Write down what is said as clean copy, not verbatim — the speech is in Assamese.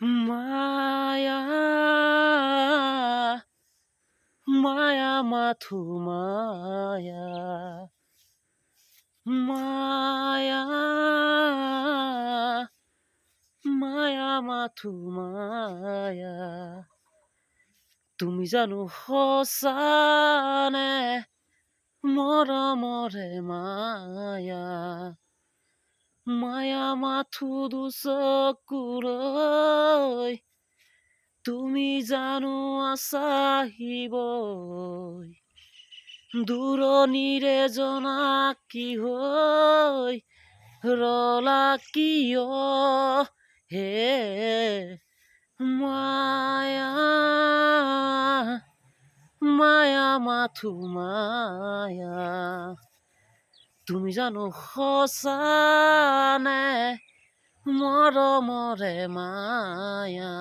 মায়া মায়া মাথো মায়া মায়া মায়া মাথো মায়া তুমি জানো সঁচানে মৰমৰে মায়া মায়া মাথো দুচকুলৈ তুমি জানো আছাহিবই দূৰণিৰে জনাকী হৈ ৰলা কিয় হে মায়া মায়া মাথো মায়া তুমি জানো সঁচানে মৰমৰে মায়া